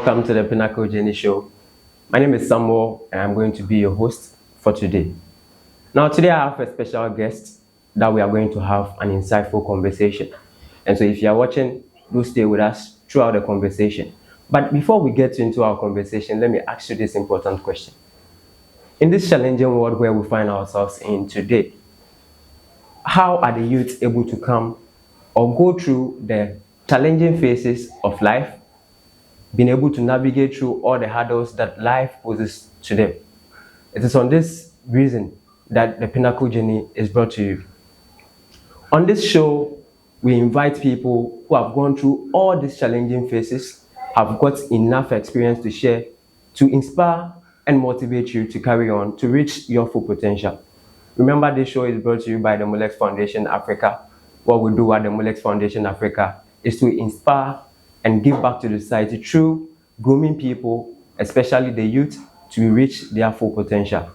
Welcome to the Pinnacle Journey Show. My name is Samuel and I'm going to be your host for today. Now today I have a special guest that we are going to have an insightful conversation. And so if you are watching, do stay with us throughout the conversation. But before we get into our conversation, let me ask you this important question. In this challenging world where we find ourselves in today, how are the youth able to come or go through the challenging phases of life, being able to navigate through all the hurdles that life poses to them? It is on this reason that the Pinnacle Journey is brought to you. On this show, we invite people who have gone through all these challenging phases, have got enough experience to share, to inspire and motivate you to carry on, to reach your full potential. Remember, this show is brought to you by the Molex Foundation Africa. What we do at the Molex Foundation Africa is to inspire and give back to the society through grooming people, especially the youth, to reach their full potential.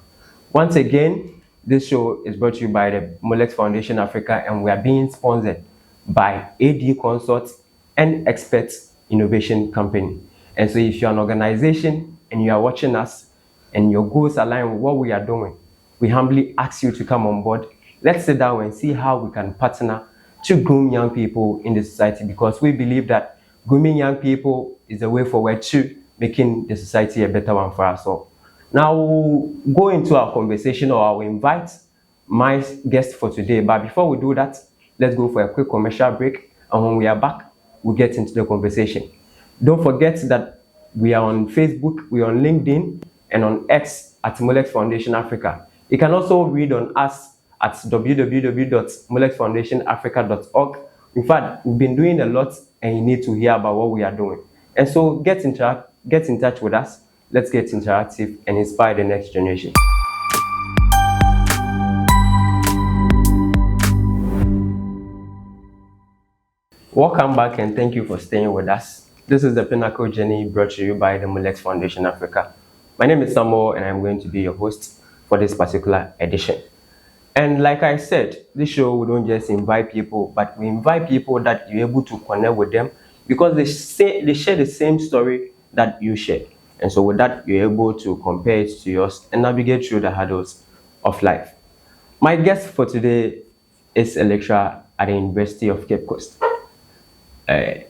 Once again, this show is brought to you by the Molex Foundation Africa, and we are being sponsored by AD Consult and Experts Innovation Company. And so if you're an organization and you are watching us and your goals align with what we are doing, we humbly ask you to come on board. Let's sit down and see how we can partner to groom young people in the society, because we believe that grooming young people is the way forward to making the society a better one for us all. Now we'll go into our conversation, or I'll invite my guest for today. But before we do that, let's go for a quick commercial break. And when we are back, we'll get into the conversation. Don't forget that we are on Facebook, we are on LinkedIn, and on X at Molex Foundation Africa. You can also read on us at www.molexfoundationafrica.org. In fact, we've been doing a lot and you need to hear about what we are doing. And so get in touch with us. Let's get interactive and inspire the next generation. Welcome back and thank you for staying with us. This is the Pinnacle Journey brought to you by the Molex Foundation Africa. My name is Samuel and I'm going to be your host for this particular edition. And like I said, this show, we don't just invite people, but we invite people that you're able to connect with them because they share the same story that you share. And so with that, you're able to compare it to yours and navigate through the hurdles of life. My guest for today is a lecturer at the University of Cape Coast.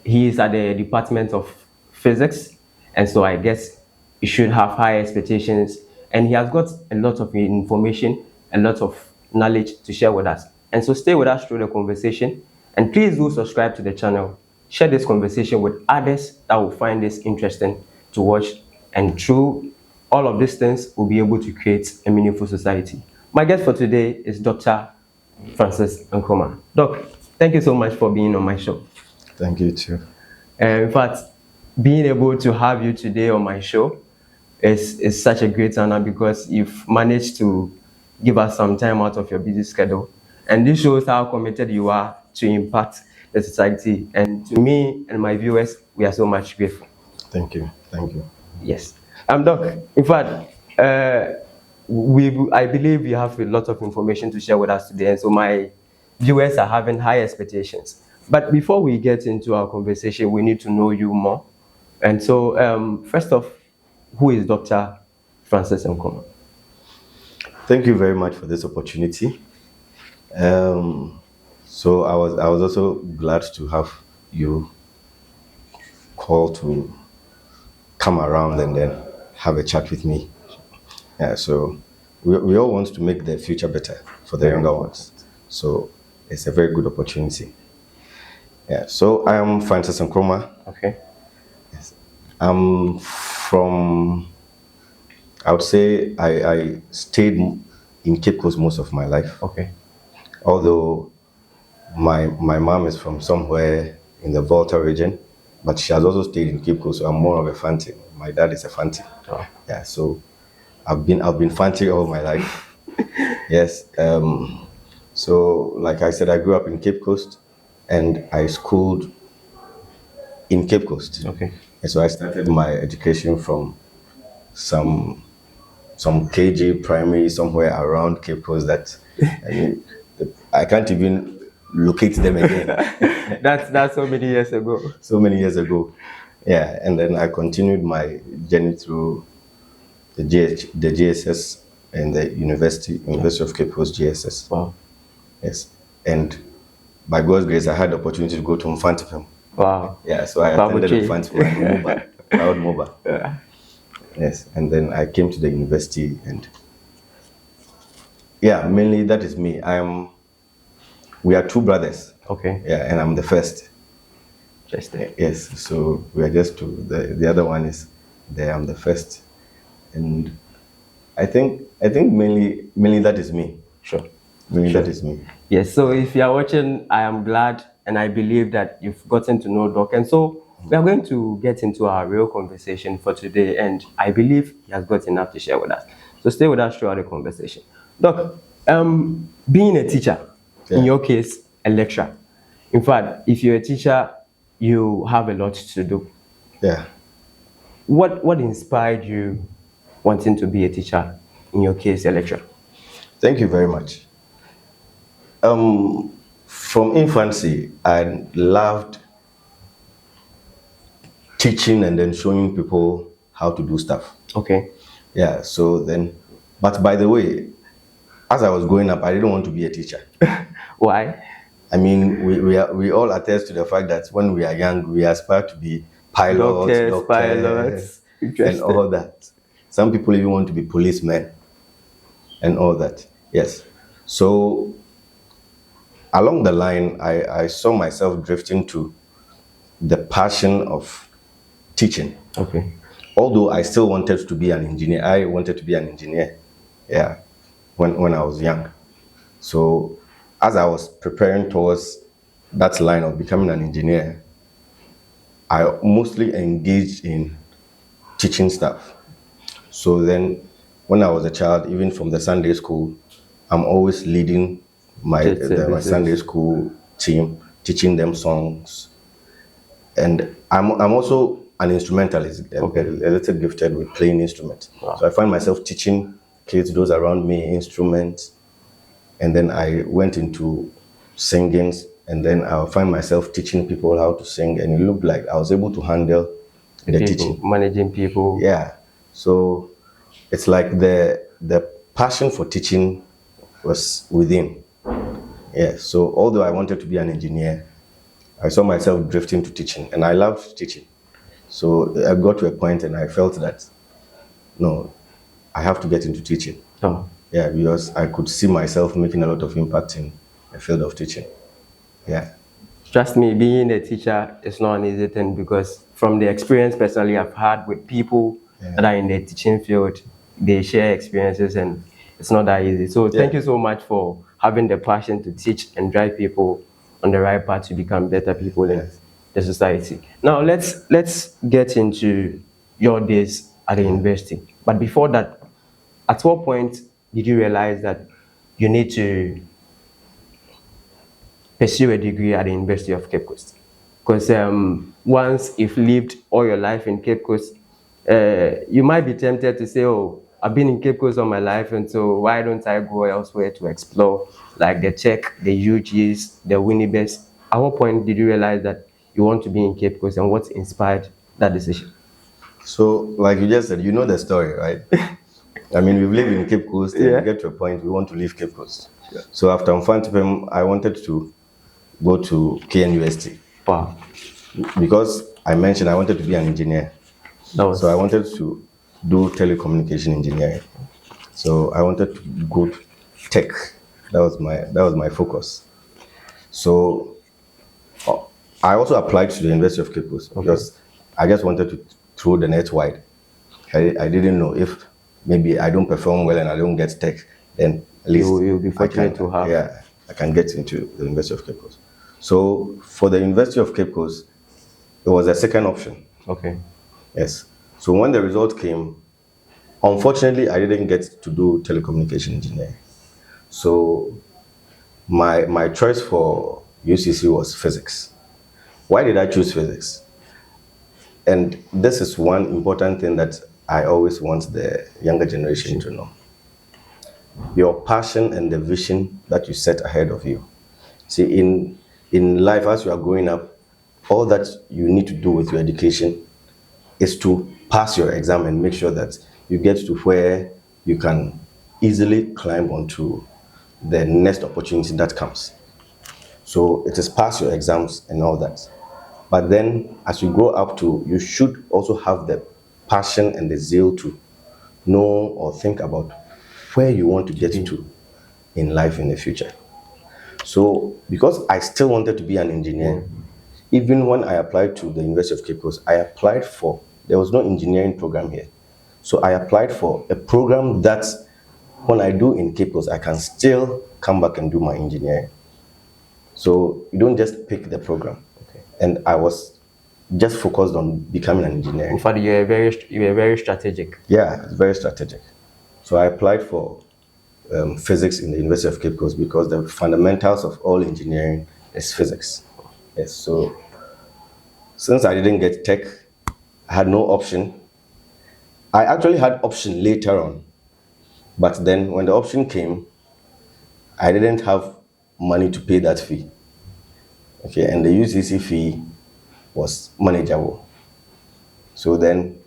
He is at the Department of Physics, and so I guess he should have high expectations, and he has got a lot of information, a lot of knowledge to share with us. And so stay with us through the conversation, and please do subscribe to the channel. Share this conversation with others that will find this interesting to watch, and through all of these things, we'll be able to create a meaningful society. My guest for today is Dr. Francis Nkrumah. Doc, thank you so much for being on my show. Thank you too. In fact, being able to have you today on my show is such a great honor because you've managed to give us some time out of your busy schedule. And this shows how committed you are to impact the society. And to me and my viewers, we are so much grateful. Thank you. Thank you. Yes. Doc, in fact, I believe you have a lot of information to share with us today. And so my viewers are having high expectations. But before we get into our conversation, we need to know you more. And so, first off, who is Dr. Francis Nkrumah? Thank you very much for this opportunity. So I was also glad to have you call to come around and then have a chat with me. Yeah, so we all want to make the future better for the younger ones. So it's a very good opportunity. Yeah, so I am Francis Nkrumah. Okay. Yes. I'm from, I would say I stayed in Cape Coast most of my life. Okay. Although my mom is from somewhere in the Volta region, but she has also stayed in Cape Coast, so I'm more of a Fanti. My dad is a Fanti. Oh. Yeah, so I've been Fanti all my life. Yes. So like I said, I grew up in Cape Coast and I schooled in Cape Coast. Okay. And so I started my education from some KG primary somewhere around Cape Coast that I can't even locate them again. That's so many years ago. So many years ago. Yeah, and then I continued my journey through the GSS and the University of Cape Coast GSS. Wow. Yes, and by God's grace, I had the opportunity to go to Mfantsipim. Wow. Yeah, so I attended Babuchi. Mfantsipim and MOBA, proud MOBA. Yes, and then I came to the university, and yeah, mainly that is me. We are two brothers. Okay. Yeah, and I'm the first. Just there. Yes, so we are just two. The other one is there. I'm the first, and I think mainly that is me. Sure. Mainly Sure. that is me. Yes, so if you are watching, I am glad and I believe that you've gotten to know Doc. And so we are going to get into our real conversation for today. And I believe he has got enough to share with us. So stay with us throughout the conversation. Doc, being a teacher, in Yeah. your case, a lecturer. In fact, if you're a teacher, you have a lot to do. Yeah. What inspired you wanting to be a teacher? In your case, a lecturer. Thank you very much. From infancy, I loved teaching and then showing people how to do stuff. Okay. Yeah. So then, but by the way, as I was growing up, I didn't want to be a teacher. Why? I mean, we all attest to the fact that when we are young, we aspire to be pilots, Doctors, doctors, pilots. and Interesting. all that. Some people even want to be policemen and all that. Yes. So along the line, I saw myself drifting to the passion of teaching. Okay. Although I still wanted to be an engineer. I wanted to be an engineer, yeah, when I was young. So as I was preparing towards that line of becoming an engineer, I mostly engaged in teaching stuff. So then when I was a child, even from the Sunday school, I'm always leading Church my Sunday services. school team, teaching them songs. And I'm also an instrumentalist, Okay. a little gifted with playing instruments. Wow. So I find myself teaching kids, those around me, instruments. And then I went into singing, and then I'll find myself teaching people how to sing. And it looked like I was able to handle the People, teaching. managing people. Yeah. So it's like the passion for teaching was within. Yeah. So although I wanted to be an engineer, I saw myself drifting to teaching, and I loved teaching. So I got to a point and I felt that, no, I have to get into teaching. Oh, Yeah, because I could see myself making a lot of impact in the field of teaching. Yeah. trust me, being a teacher is not an easy thing because from the experience personally I've had with people that are in the teaching field, they share experiences and it's not that easy. So thank Yeah. you so much for having the passion to teach and drive people on the right path to become better people in the society. Now let's get into your days at the university. But before that, at what point did you realize that you need to pursue a degree at the University of Cape Coast? Because once you've lived all your life in Cape Coast, you might be tempted to say, oh, I've been in Cape Coast all my life, and so why don't I go elsewhere to explore, like the Czech, the UGs, the Winnipes? At what point did you realize that you want to be in Cape Coast, and what inspired that decision? So, like you just said, you know the story, right? I mean, we've lived in Cape Coast, and Yeah. we get to a point we want to leave Cape Coast. So after Mfantsipim, I wanted to go to KNUST Wow. because I mentioned I wanted to be an engineer. That was So I wanted to do telecommunication engineering. So I wanted to go to tech. That was my focus. So I also applied to the University of Cape Coast because I just wanted to throw the net wide. I didn't know if maybe I don't perform well and I don't get tech, then at least you'll be fortunate to have. Yeah, I can get into the University of Cape Coast. So for the University of Cape Coast, it was a second option. Okay. Yes. So when the result came, unfortunately, I didn't get to do telecommunication engineering. So my choice for UCC was physics. Why did I choose physics? And this is one important thing that I always want the younger generation to know. Your passion and the vision that you set ahead of you. See, in life, as you are growing up, all that you need to do with your education is to pass your exam and make sure that you get to where you can easily climb onto the next opportunity that comes. So it is pass your exams and all that. But then as you grow up to, you should also have the passion and the zeal to know or think about where you want to get to in life in the future. So because I still wanted to be an engineer, even when I applied to the University of Cape Coast, there was no engineering program here. So I applied for a program that when I do in Cape Coast, I can still come back and do my engineering. So you don't just pick the program. Okay. And I was just focused on becoming an engineer. In fact, you were very strategic. Yeah, it's very strategic. So I applied for physics in the University of Cape Coast because the fundamentals of all engineering is physics. Yes, so since I didn't get tech, I had no option. I actually had option later on, but then when the option came, I didn't have money to pay that fee. Okay, and the UCC fee was manageable. So then,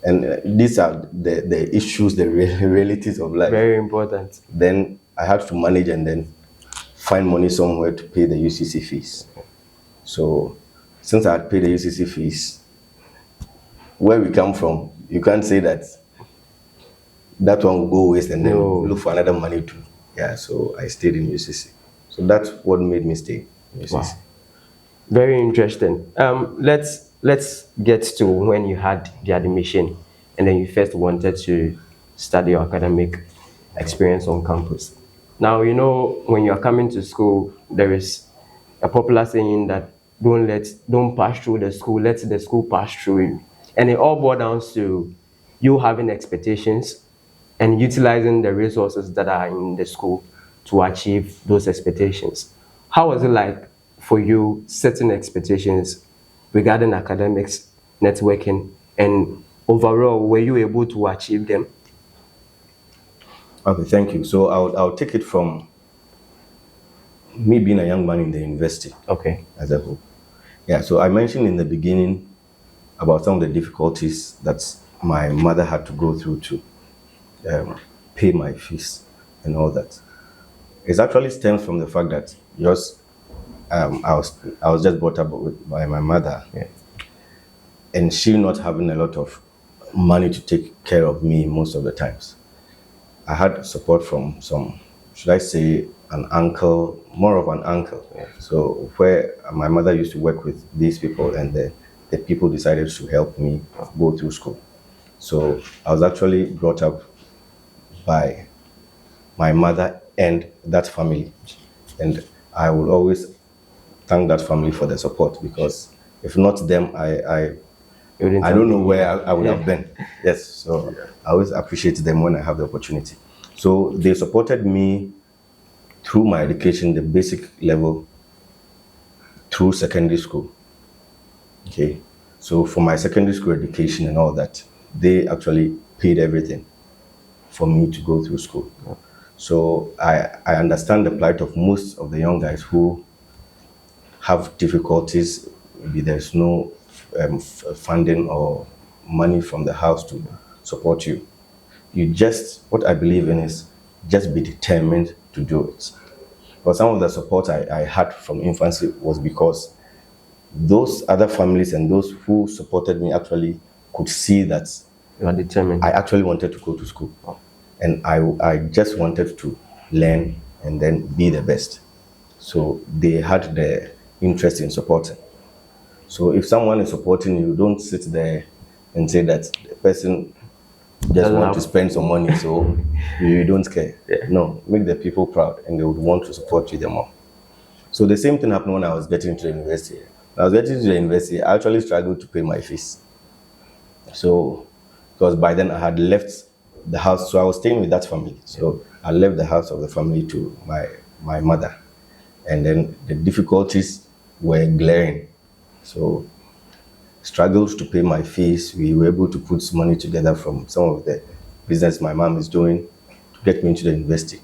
and these are the issues, the realities of life. Very important. Then I had to manage and then find money somewhere to pay the UCC fees. So since I had paid the UCC fees, where we come from, you can't say that that one will go waste and then look for another money too. Yeah, so I stayed in UCC. So that's what made me stay in UCC. Wow. Very interesting. Let's get to when you had the admission and then you first wanted to study your academic experience on campus. Now, you know, when you're coming to school, there is a popular saying that don't pass through the school, let the school pass through you. And it all boils down to you having expectations and utilizing the resources that are in the school to achieve those expectations. How was it like for you setting expectations regarding academics, networking, and overall, were you able to achieve them? Okay, thank you. So I'll take it from me being a young man in the university. Okay. As a whole. Yeah, so I mentioned in the beginning about some of the difficulties that my mother had to go through to pay my fees and all that. It actually stems from the fact that I was just brought up by my mother, Yeah. and she not having a lot of money to take care of me most of the times. I had support from some, should I say, an uncle, more of an uncle. Yeah. So where my mother used to work with these people, and the people decided to help me go through school. So I was actually brought up by my mother and that family. And I will always thank that family for the support, because if not them, I don't know where I would have been. Yes, so I always appreciate them when I have the opportunity. So they supported me through my education, the basic level, through secondary school. Okay, so for my secondary school education and all that, they actually paid everything for me to go through school. So I understand the plight of most of the young guys who have difficulties. Maybe there's no funding or money from the house to support you. What I believe in is just be determined to do it. But some of the support I had from infancy was because those other families and those who supported me actually could see that You are determined. I actually wanted to go to school. And I just wanted to learn and then be the best. So they had the interest in supporting. So if someone is supporting you, don't sit there and say that the person just want to spend some money, so you don't care. Yeah. No, make the people proud and they would want to support you the more. So the same thing happened when I was getting to the university. When I was getting to the university, I actually struggled to pay my fees. So, because by then I had left the house, so I was staying with that family. So I left the house of the family to my mother. And then the difficulties were glaring. So struggles to pay my fees. We were able to put money together from some of the business my mom is doing to get me into the university.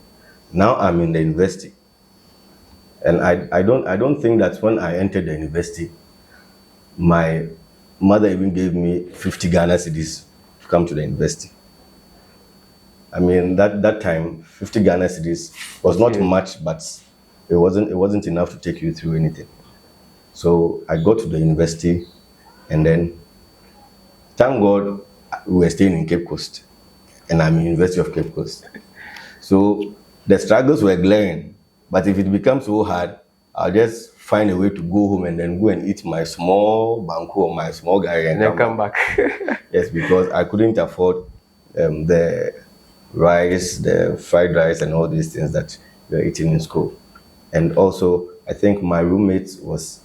Now I'm in the university. And I don't think that when I entered the university, my mother even gave me 50 Ghana cedis to come to the university. I mean, that time, 50 Ghana cedis was not much, but it wasn't enough to take you through anything. So I got to the university, and then, thank God, we were staying in Cape Coast, and I'm in University of Cape Coast. So the struggles were glaring, but if it becomes so hard, I'll just find a way to go home and then go and eat my small banku or my small gari and then come come back. back. Yes, because I couldn't afford the rice, the fried rice, and all these things that we were eating in school. And also, I think my roommate was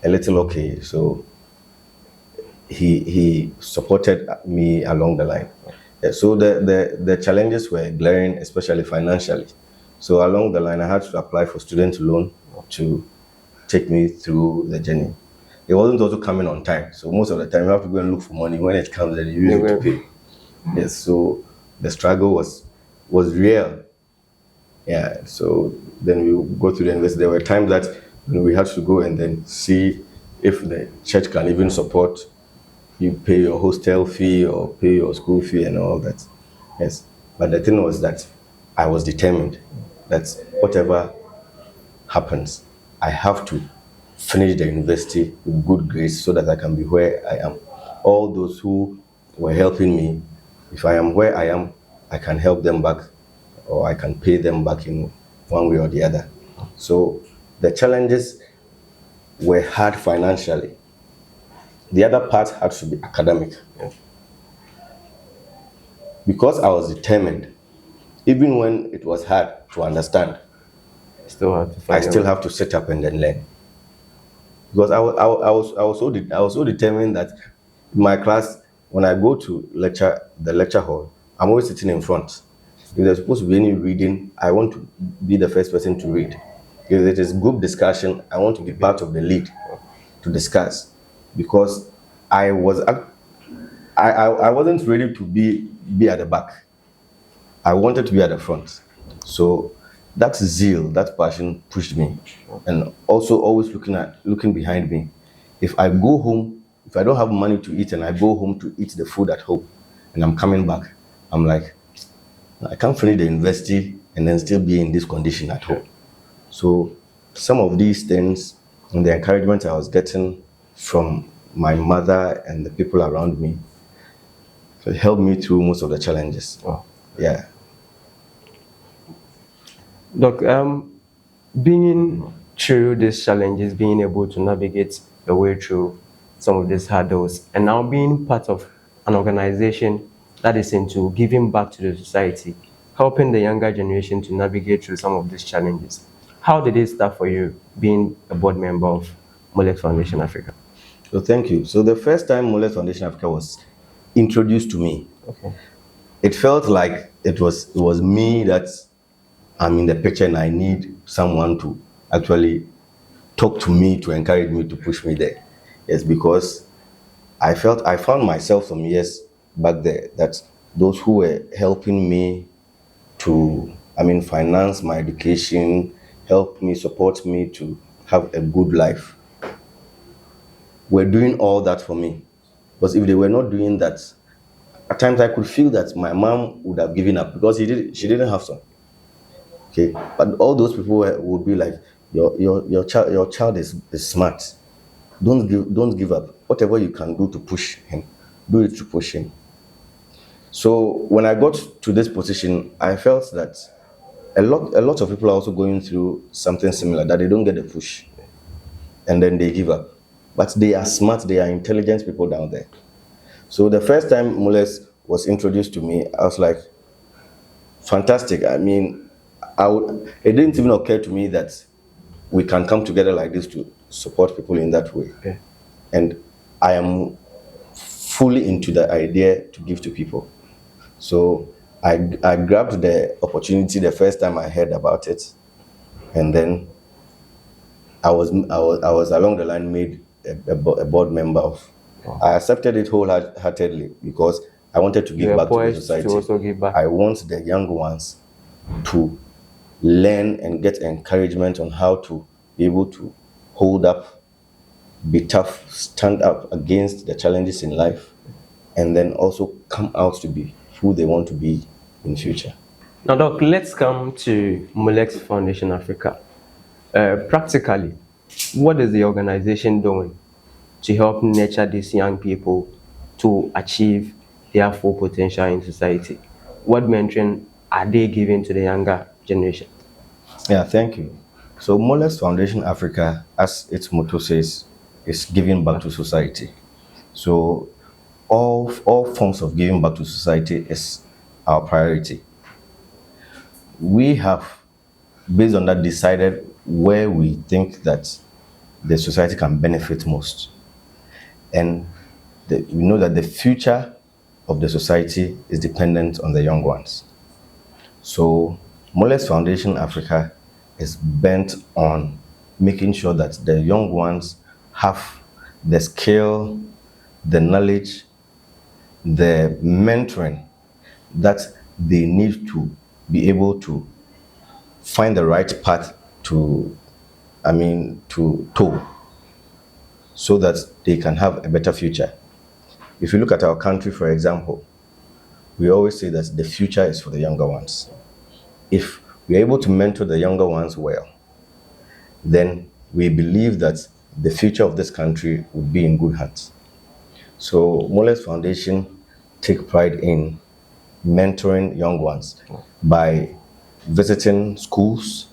a little okay, so he supported me along the line. Yeah, so the challenges were glaring, especially financially. So along the line, I had to apply for student loan to take me through the journey. It wasn't also coming on time, so most of the time you have to go and look for money. When it comes, then you use it to pay. Yes, so the struggle was real. Yeah, so then we go to the university. There were times that we had to go and then see if the church can even support you, pay your hostel fee or pay your school fee and all that. Yes, but the thing was that I was determined that whatever happens, I have to finish the university with good grades so that I can be where I am. All those who were helping me, if I am where I am, I can help them back or I can pay them back in one way or the other. So the challenges were hard financially. The other part had to be academic. Because I was determined, even when it was hard to understand, Still have to I find still out. have to sit up and then learn. Because I was so determined that in my class, when I go to the lecture hall, I'm always sitting in front. If there's supposed to be any reading, I want to be the first person to read. If it is group discussion, I want to be part of the lead to discuss, because I was I wasn't ready to be at the back. I wanted to be at the front. So that zeal, that passion pushed me. And also always looking behind me. If I go home, if I don't have money to eat and I go home to eat the food at home and I'm coming back, I'm like, I can't finish the university and then still be in this condition at home. So some of these things and the encouragement I was getting from my mother and the people around me, so it helped me through most of the challenges. Wow. Yeah. Doc, being through these challenges, being able to navigate your way through some of these hurdles, and now being part of an organization that is into giving back to the society, helping the younger generation to navigate through some of these challenges. How did it start for you being a board member of Mullet Foundation Africa? So thank you. So the first time Mullet Foundation Africa was introduced to me, Okay. it felt like it was me that I'm in the picture and I need someone to actually talk to me, to encourage me, to push me there. Yes, because I found myself some years back there that those who were helping me to, finance my education, help me, support me to have a good life, were doing all that for me. Because if they were not doing that, at times I could feel that my mom would have given up because she didn't have some. Okay, but all those people would be like, your child is smart. Don't give up. Whatever you can do to push him, do it to push him. So when I got to this position, I felt that a lot of people are also going through something similar, that they don't get the push and then they give up. But they are smart, they are intelligent people down there. So the first time Mules was introduced to me, I was like, fantastic. It didn't even occur to me that we can come together like this to support people in that way. Okay. And I am fully into the idea to give to people. So I grabbed the opportunity the first time I heard about it, and then I was along the line made a board member of. Wow. I accepted it wholeheartedly because I wanted to You give were back to the poised society. to also give back. I want the young ones to learn and get encouragement on how to be able to hold up be tough, stand up against the challenges in life, and then also come out to be who they want to be in future. Now, Doc, let's come to Molex Foundation Africa. Practically, what is the organization doing to help nurture these young people to achieve their full potential in society? What mentoring are they giving to the younger generation? Yeah, thank you. So Molex Foundation Africa, as its motto says, is giving back to society. So all forms of giving back to society is our priority. We have, based on that, decided where we think that the society can benefit most. And we know that the future of the society is dependent on the young ones. So Molex Foundation Africa is bent on making sure that the young ones have the skill, the knowledge, the mentoring that they need to be able to find the right path to toe, so that they can have a better future. If you look at our country, for example, we always say that the future is for the younger ones. If we're able to mentor the younger ones well, then we believe that the future of this country will be in good hands. So Molex Foundation take pride in mentoring young ones by visiting schools,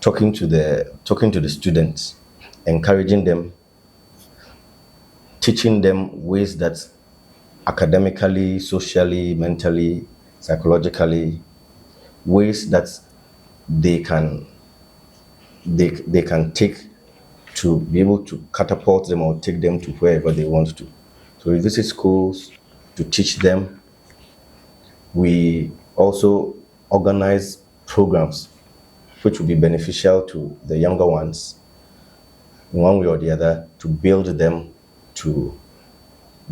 talking to the students, encouraging them, teaching them ways that academically, socially, mentally, psychologically, ways that they can take to be able to catapult them or take them to wherever they want to. So we visit schools to teach them. We also organize programs which will be beneficial to the younger ones in one way or the other, to build them to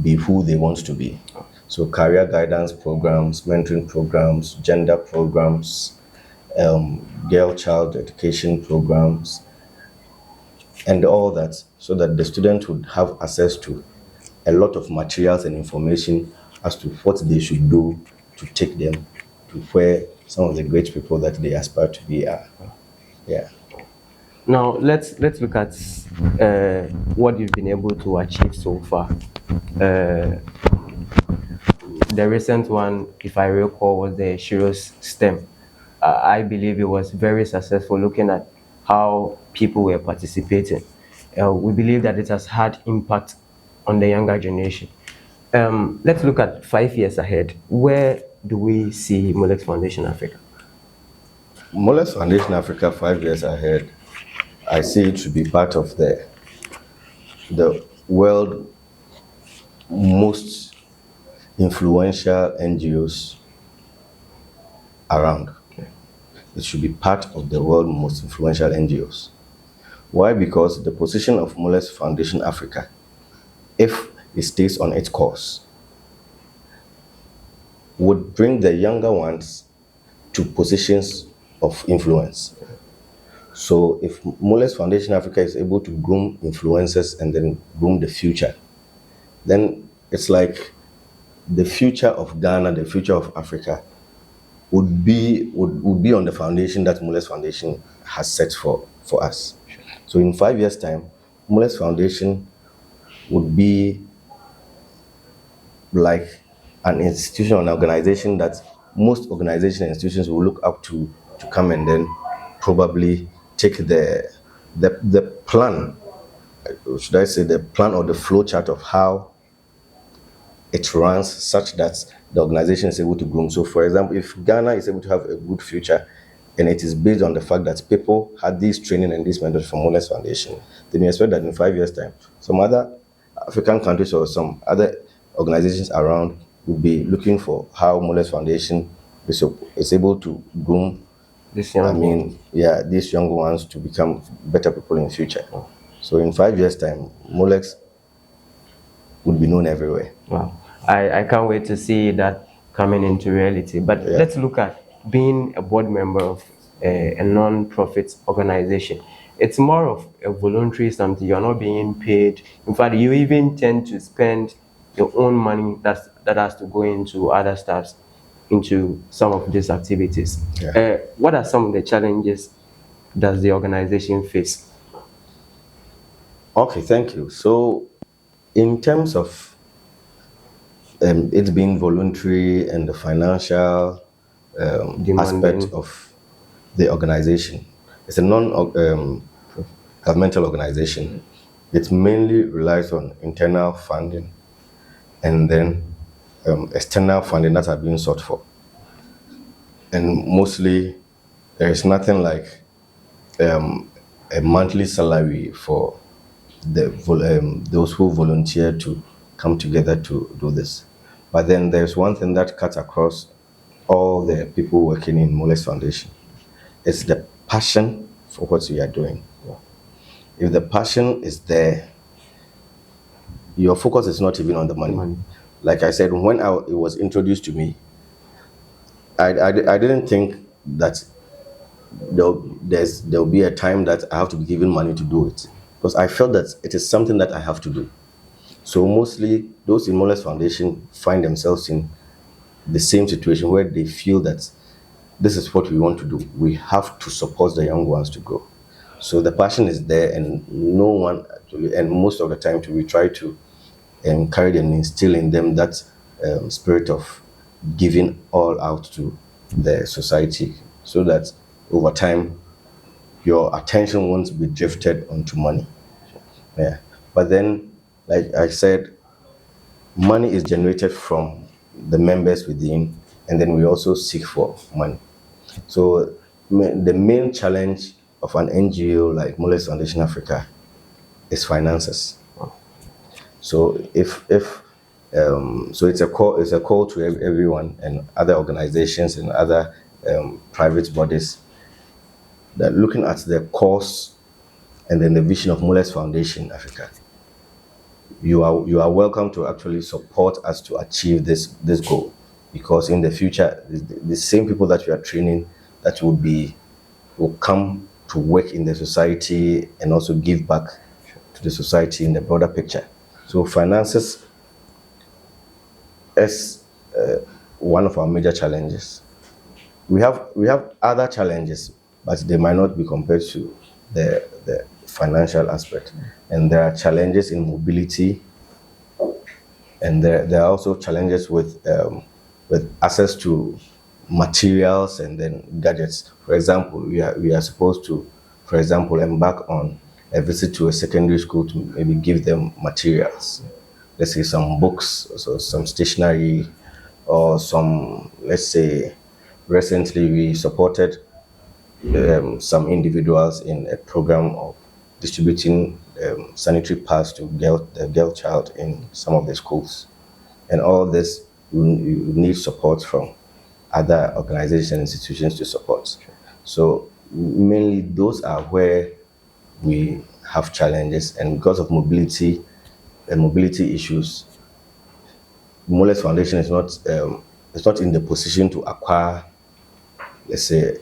be who they want to be. So career guidance programs, mentoring programs, gender programs, girl-child education programs, and all that, so that the student would have access to a lot of materials and information as to what they should do to take them to where some of the great people that they aspire to be are. Yeah. Now, let's look at what you've been able to achieve so far. The recent one, if I recall, was the Shiro's STEM. I believe it was very successful, looking at how people were participating. We believe that it has had impact on the younger generation. Let's look at 5 years ahead. Where do we see Molex Foundation Africa? Molex Foundation Africa 5 years ahead, I see it to be part of the world most influential NGOs around. It should be part of the world most influential NGOs. Why? Because the position of Molex Foundation Africa, if it stays on its course, would bring the younger ones to positions of influence. So if Molex Foundation Africa is able to groom influencers and then groom the future, then it's like the future of Ghana, the future of Africa would be on the foundation that Molex Foundation has set for us. So in 5 years' time, Molex Foundation would be like an institution, an organization that most organizations and institutions will look up to come and then probably take the plan, should I say the plan or the flow chart of how it runs, such that the organization is able to groom. So for example, if Ghana is able to have a good future, and it is based on the fact that people had this training and this mentorship from Molex Foundation, then you expect that in 5 years' time, some other African countries or some other organizations around will be looking for how Molex Foundation is able to groom these young ones to become better people in future. So in 5 years' time, Molex would be known everywhere. Wow. I can't wait to see that coming into reality. But let's look at being a board member of a non-profit organization. It's more of a voluntary something. You're not being paid. In fact, you even tend to spend your own money that has to go into other stuffs, into some of these activities. Yeah. What are some of the challenges does the organization face? Okay, thank you. So, in terms of it being voluntary and the financial aspect Demanding. of the organization, it's a non-governmental organization. It mainly relies on internal funding and then external funding that are being sought for. And mostly, there is nothing like a monthly salary for those who volunteer to come together to do this. But then there's one thing that cuts across all the people working in Moles Foundation. It's the passion for what you are doing. If the passion is there, your focus is not even on the money. Money. Like I said, when it was introduced to me, I didn't think that there'll be a time that I have to be given money to do it, because I felt that it is something that I have to do. So mostly those in Moles Foundation find themselves in the same situation where they feel that this is what we want to do. We have to support the young ones to grow. So the passion is there, and no one actually, and most of the time, we try to encourage and instill in them that spirit of giving all out to the society, so that over time your attention won't be drifted onto money. Yeah. But then, like I said, money is generated from the members within, and then we also seek for money. So the main challenge of an NGO like Moles Foundation Africa is finances. So so it's a call to everyone and other organizations and other private bodies that looking at the cause and then the vision of Moles Foundation Africa. You are welcome to actually support us to achieve this goal, because in the future the same people that you are training that will come to work in the society and also give back to the society in the broader picture. So finances is one of our major challenges. We have other challenges, but they might not be compared to the financial aspect. And there are challenges in mobility, and there are also challenges with access to materials and then gadgets. For example, we are supposed to, for example, embark on a visit to a secondary school to maybe give them materials. Let's say some books, so some stationery, or some, let's say, recently we supported some individuals in a program of distributing sanitary pads to the girl child in some of the schools. And all this, you need support from other organizations and institutions to support. So mainly those are where we have challenges, and because of mobility and mobility issues, Moles Foundation is not in the position to acquire, let's say,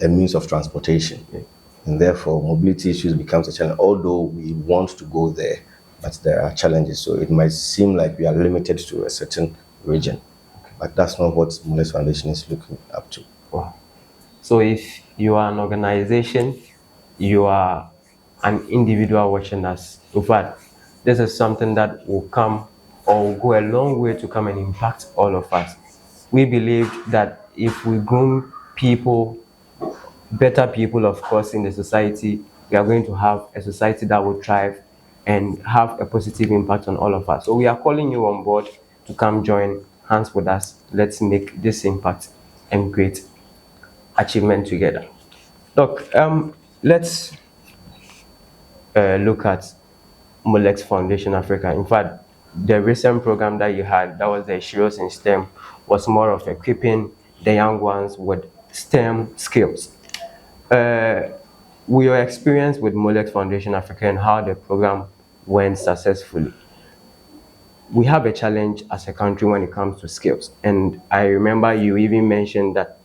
a means of transportation. And therefore, mobility issues becomes a challenge, although we want to go there, but there are challenges. So it might seem like we are limited to a certain region, but that's not what Moles Foundation is looking up to. Wow. So if you are an organization, you are an individual watching us. In fact, this is something that will come or will go a long way to come and impact all of us. We believe that if we groom people, better people, of course, in the society, we are going to have a society that will thrive and have a positive impact on all of us. So we are calling you on board to come join hands with us. Let's make this impact and great achievement together. Look, let's look at Molex Foundation Africa. In fact, the recent program that you had, that was the Heroes in STEM, was more of equipping the young ones with STEM skills. With your experience with Molex Foundation Africa and how the program went successfully, we have a challenge as a country when it comes to skills. And I remember you even mentioned that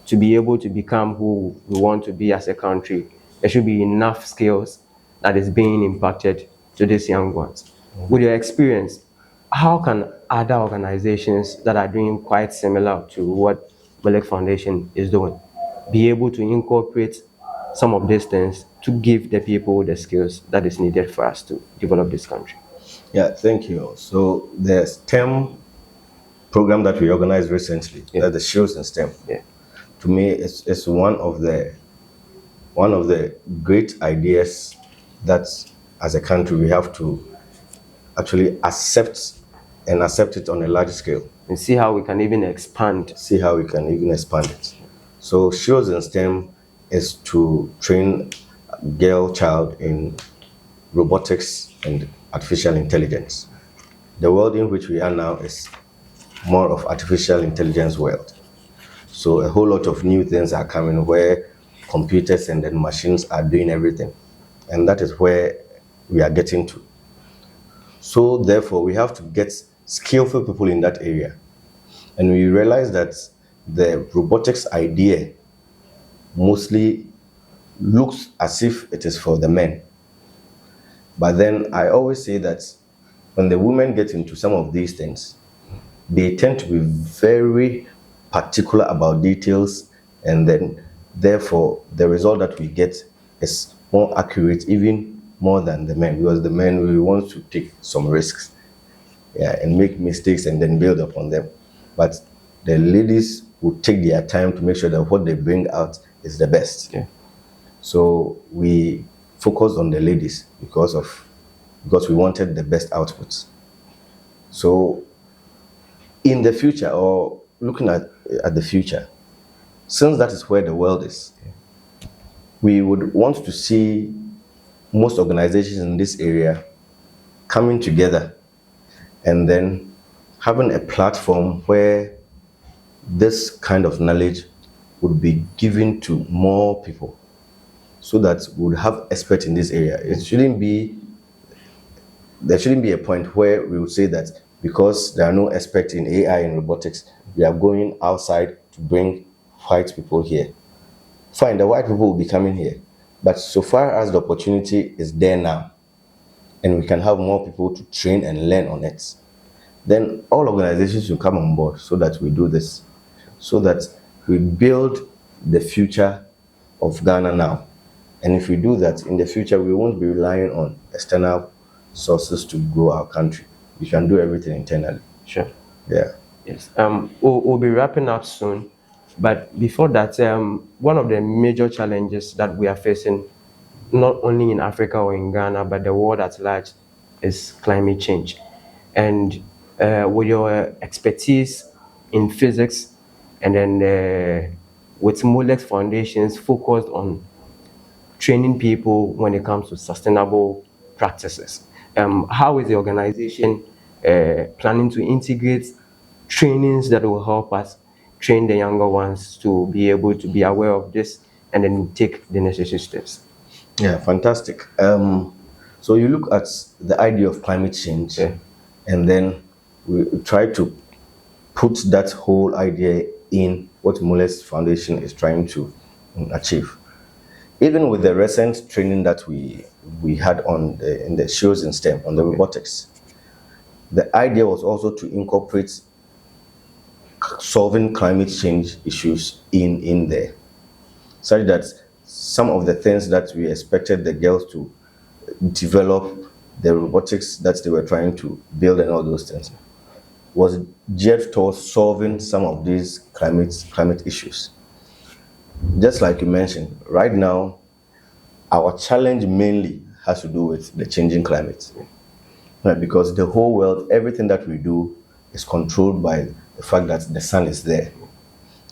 to be able to become who we want to be as a country, there should be enough skills that is being impacted to these young ones. With your experience, how can other organizations that are doing quite similar to what Mulek Foundation is doing be able to incorporate some of these things to give the people the skills that is needed for us to develop this country? Yeah, thank you. So the STEM program that we organized recently, Yeah. that the Shields in STEM, Yeah. to me, it's one of the great ideas that as a country we have to actually accept it on a large scale. And see how we can even expand. See how we can even expand it. So Shields in STEM is to train a girl child in robotics and artificial intelligence. The world in which we are now is more of artificial intelligence world. So a whole lot of new things are coming where computers and then machines are doing everything. And that is where we are getting to. So therefore, we have to get skillful people in that area. And we realize that the robotics idea mostly looks as if it is for the men. But then I always say that when the women get into some of these things, they tend to be very particular about details, and then therefore the result that we get is more accurate, even more than the men, because the men we want to take some risks, yeah, and make mistakes and then build upon them. But the ladies will take their time to make sure that what they bring out is the best. Yeah. So we focused on the ladies because we wanted the best outputs. So in the future, or looking at the future, since that is where the world is, we would want to see most organizations in this area coming together and then having a platform where this kind of knowledge would be given to more people so that we would have experts in this area. There shouldn't be a point where we would say that because there are no experts in AI and robotics, we are going outside to bring white people here. Fine, the white people will be coming here. But so far as the opportunity is there now, and we can have more people to train and learn on it, then all organizations will come on board so that we do this, so that we build the future of Ghana now. And if we do that, in the future, we won't be relying on external sources to grow our country. We can do everything internally. Sure. Yeah. Yes. We'll be wrapping up soon, but before that, one of the major challenges that we are facing, not only in Africa or in Ghana, but the world at large, is climate change. And with your expertise in physics, and then with Molex Foundations focused on training people when it comes to sustainable practices. How is the organization planning to integrate trainings that will help us train the younger ones to be able to be aware of this and then take the necessary steps? Yeah, fantastic. So you look at the idea of climate change, Yeah. and then we try to put that whole idea in what Moles Foundation is trying to achieve. Even with the recent training that we had in the shows in STEM on the robotics, the idea was also to incorporate solving climate change issues in there, such that some of the things that we expected the girls to develop, the robotics that they were trying to build and all those things, was geared towards solving some of these climate issues. Just like you mentioned, right now, our challenge mainly has to do with the changing climate. Right? Because the whole world, everything that we do is controlled by the fact that the sun is there.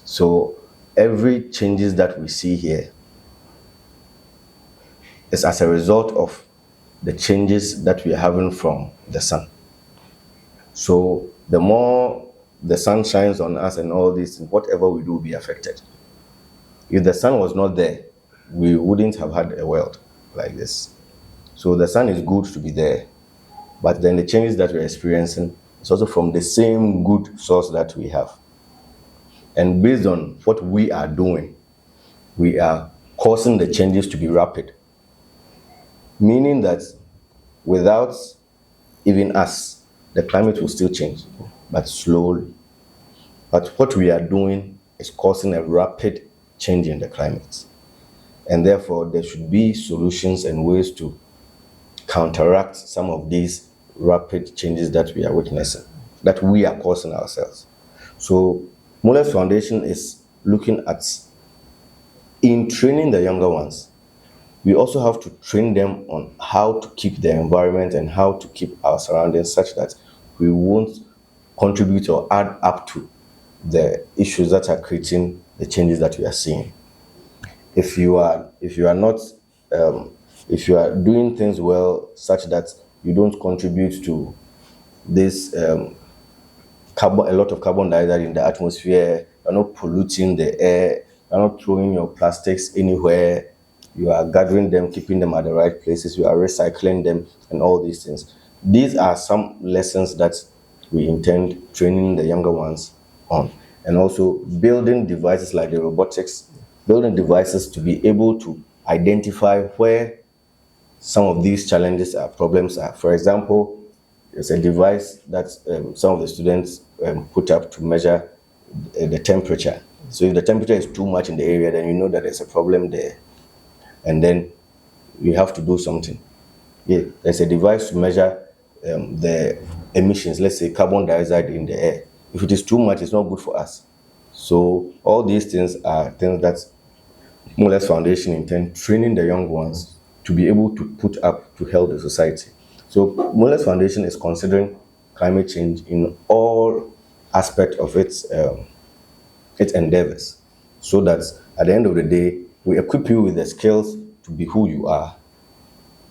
So every changes that we see here is as a result of the changes that we are having from the sun. So the more the sun shines on us and all this, whatever we do will be affected. If the sun was not there, we wouldn't have had a world like this. So the sun is good to be there, but then the changes that we're experiencing is also from the same good source that we have. And based on what we are doing, we are causing the changes to be rapid, meaning that without even us, the climate will still change, but slowly. But what we are doing is causing a rapid change in the climate. And therefore, there should be solutions and ways to counteract some of these rapid changes that we are witnessing, that we are causing ourselves. So, Muller's Foundation is looking at, in training the younger ones, we also have to train them on how to keep the environment and how to keep our surroundings such that we won't contribute or add up to the issues that are creating the changes that we are seeing. If you are not if you are doing things well such that you don't contribute to this a lot of carbon dioxide in the atmosphere, you're not polluting the air, you're not throwing your plastics anywhere, you are gathering them, keeping them at the right places, you are recycling them, and all these things. These are some lessons that we intend training the younger ones on. And also building devices like the robotics, building devices to be able to identify where some of these challenges are, problems are. For example, there's a device that some of the students put up to measure the temperature. So if the temperature is too much in the area, then you know that there's a problem there. And then you have to do something. Yeah, there's a device to measure the emissions, let's say carbon dioxide in the air. If it is too much, it's not good for us. So all these things are things that Muller's Foundation intend training the young ones to be able to put up to help the society. So Muller's Foundation is considering climate change in all aspects of its endeavors, so that at the end of the day, we equip you with the skills to be who you are,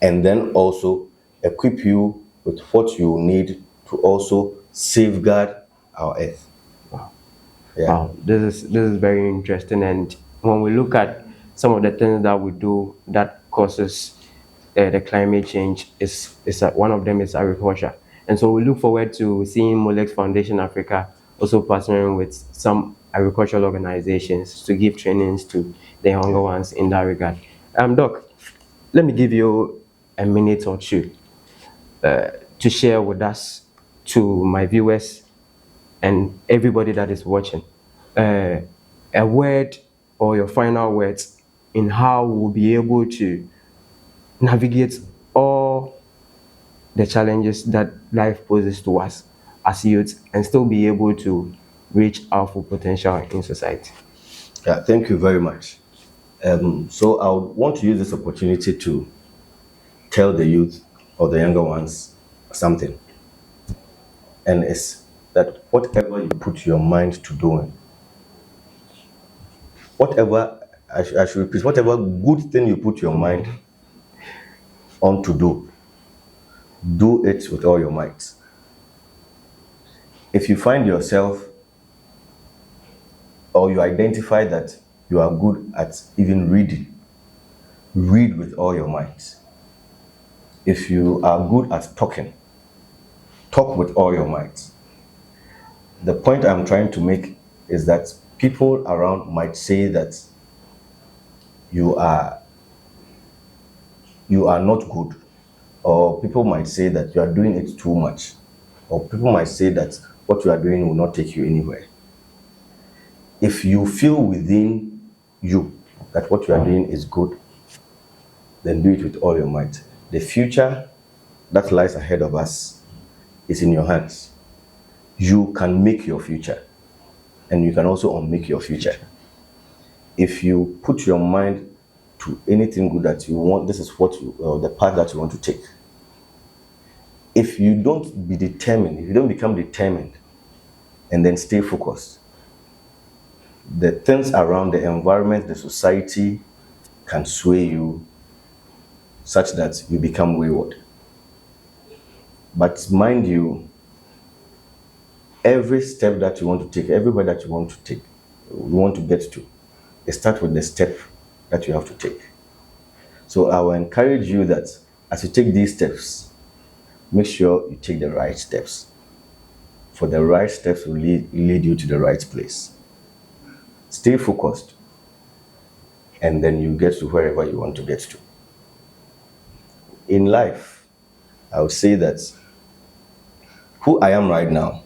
and then also equip you with what you need to also safeguard our earth. Yeah. Wow, this is very interesting. And when we look at some of the things that we do that causes the climate change, one of them is agriculture. And so we look forward to seeing Molex Foundation Africa also partnering with some agricultural organizations to give trainings to the younger ones in that regard. Doc, let me give you a minute or two to share with us, to my viewers and everybody that is watching, uh, a word or your final words in how we'll be able to navigate all the challenges that life poses to us as youth and still be able to reach our full potential in society. Yeah, thank you very much. So I would want to use this opportunity to tell the youth or the younger ones something. And it's that whatever you put your mind to doing, whatever, I should repeat, whatever good thing you put your mind on to do it with all your might. If you find yourself or you identify that you are good at even reading, read with all your might. If you are good at talking, talk with all your might. The point I'm trying to make is that people around might say that you are not good, or people might say that you are doing it too much, or people might say that what you are doing will not take you anywhere. If you feel within you that what you are doing is good, then do it with all your might. The future that lies ahead of us is in your hands. You can make your future, and you can also unmake your future. If you put your mind to anything good that you want, this is what the path that you want to take. If you don't be determined, if you don't become determined and then stay focused, the things around the environment, the society can sway you such that you become wayward. But mind you, every step that you want to take, everywhere that you want to take, you want to get to, it starts with the step that you have to take. So I will encourage you that as you take these steps, make sure you take the right steps. For the right steps will lead you to the right place. Stay focused. and then you get to wherever you want to get to. In life, I would say that who I am right now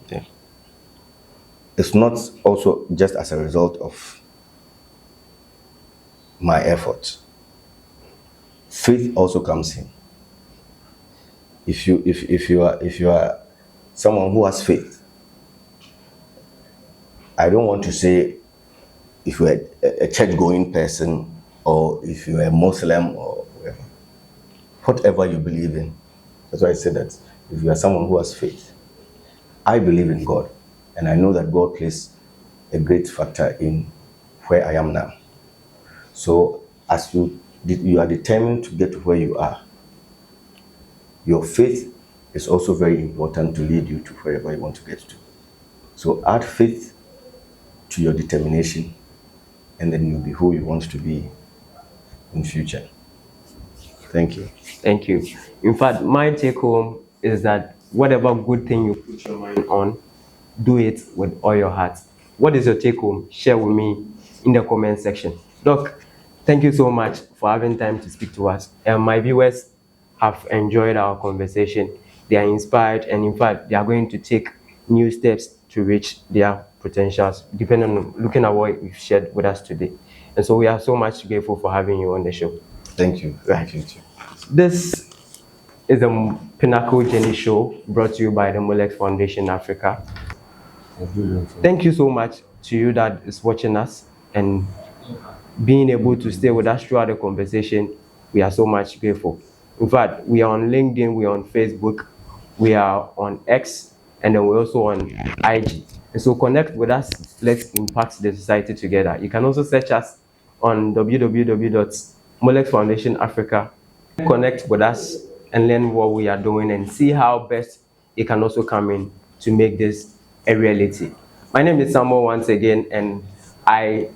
is not also just as a result of my effort. Faith also comes in. If you are someone who has faith, I don't want to say if you're a church-going person or if you're a Muslim or whatever you believe in. That's why I said that if you are someone who has faith, I believe in God, and I know that God plays a great factor in where I am now. So as you are determined to get to where you are, your faith is also very important to lead you to wherever you want to get to. So add faith to your determination, and then you'll be who you want to be in future. Thank you. Thank you. In fact, my take home is that whatever good thing you put your mind on, do it with all your heart. What is your take home? Share with me in the comment section. Doc, thank you so much for having time to speak to us. And my viewers have enjoyed our conversation. They are inspired, and in fact, they are going to take new steps to reach their potentials, depending on looking at what you've shared with us today. And so we are so much grateful for having you on the show. Thank you. Thank you too. This is the Pinnacle Journey Show brought to you by the Molex Foundation Africa. Thank you so much to you that is watching us and being able to stay with us throughout the conversation. We are so much grateful. In fact, we are on LinkedIn, we are on Facebook, we are on X, and then we're also on IG. And so connect with us. Let's impact the society together. You can also search us on www.molexfoundationafrica. Connect with us and learn what we are doing and see how best it can also come in to make this a reality. My name is Samuel once again, and I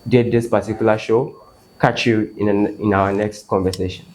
did this particular show. Catch you in our next conversation.